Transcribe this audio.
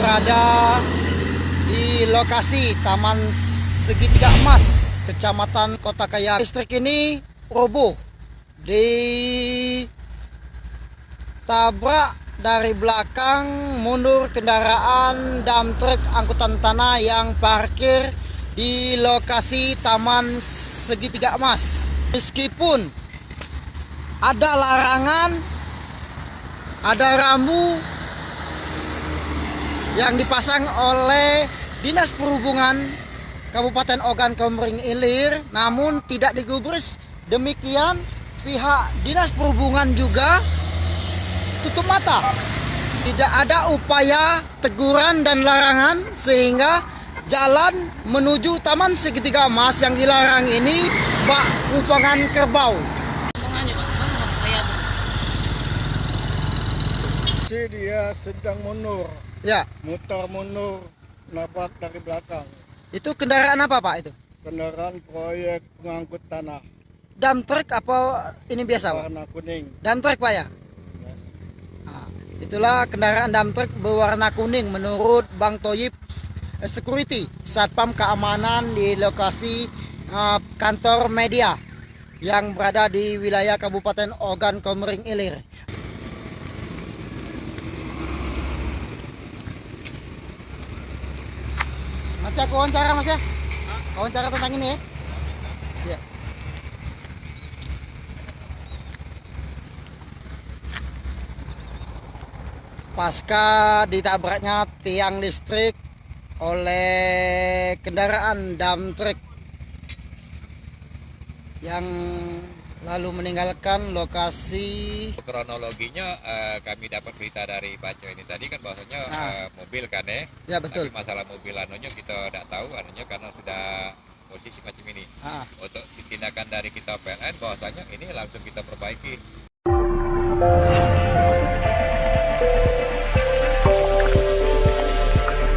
berada di lokasi Taman Segitiga Emas, Kecamatan Kota Kaya. Listrik ini roboh, ditabrak dari belakang mundur kendaraan dump truk angkutan tanah yang parkir di lokasi Taman Segitiga Emas. Meskipun ada larangan, ada rambu yang dipasang oleh Dinas Perhubungan Kabupaten Ogan Komering Ilir, namun tidak digubris. Demikian pihak Dinas Perhubungan juga tutup mata. Tidak ada upaya teguran dan larangan, sehingga jalan menuju Taman Segitiga Emas yang dilarang ini bak Kupangan Kerbau. Dia sedang mundur, Ya, muter mundur, nabrak dari belakang. itu kendaraan apa Pak itu? Kendaraan proyek pengangkut tanah Dump truck apa ini biasa Pak? warna kuning. Dump truck Pak ya? Nah, itulah kendaraan dump truck berwarna kuning menurut Bang Toyib Security, Satpam Keamanan di lokasi kantor media yang berada di wilayah Kabupaten Ogan Komering Ilir. Nanti aku wawancara Mas ya. Wawancara tentang ini ya. Ya. Pasca ditabraknya tiang listrik oleh kendaraan dump truck yang lalu meninggalkan lokasi. Kronologinya kami dapat berita dari Pak Jo ini tadi kan bahwasanya mobil kan ya. Ya betul. Tapi masalah mobil anunya kita tidak tahu anunya karena sudah posisi macam ini. Untuk tindakan dari kita PLN bahwasanya ini langsung kita perbaiki.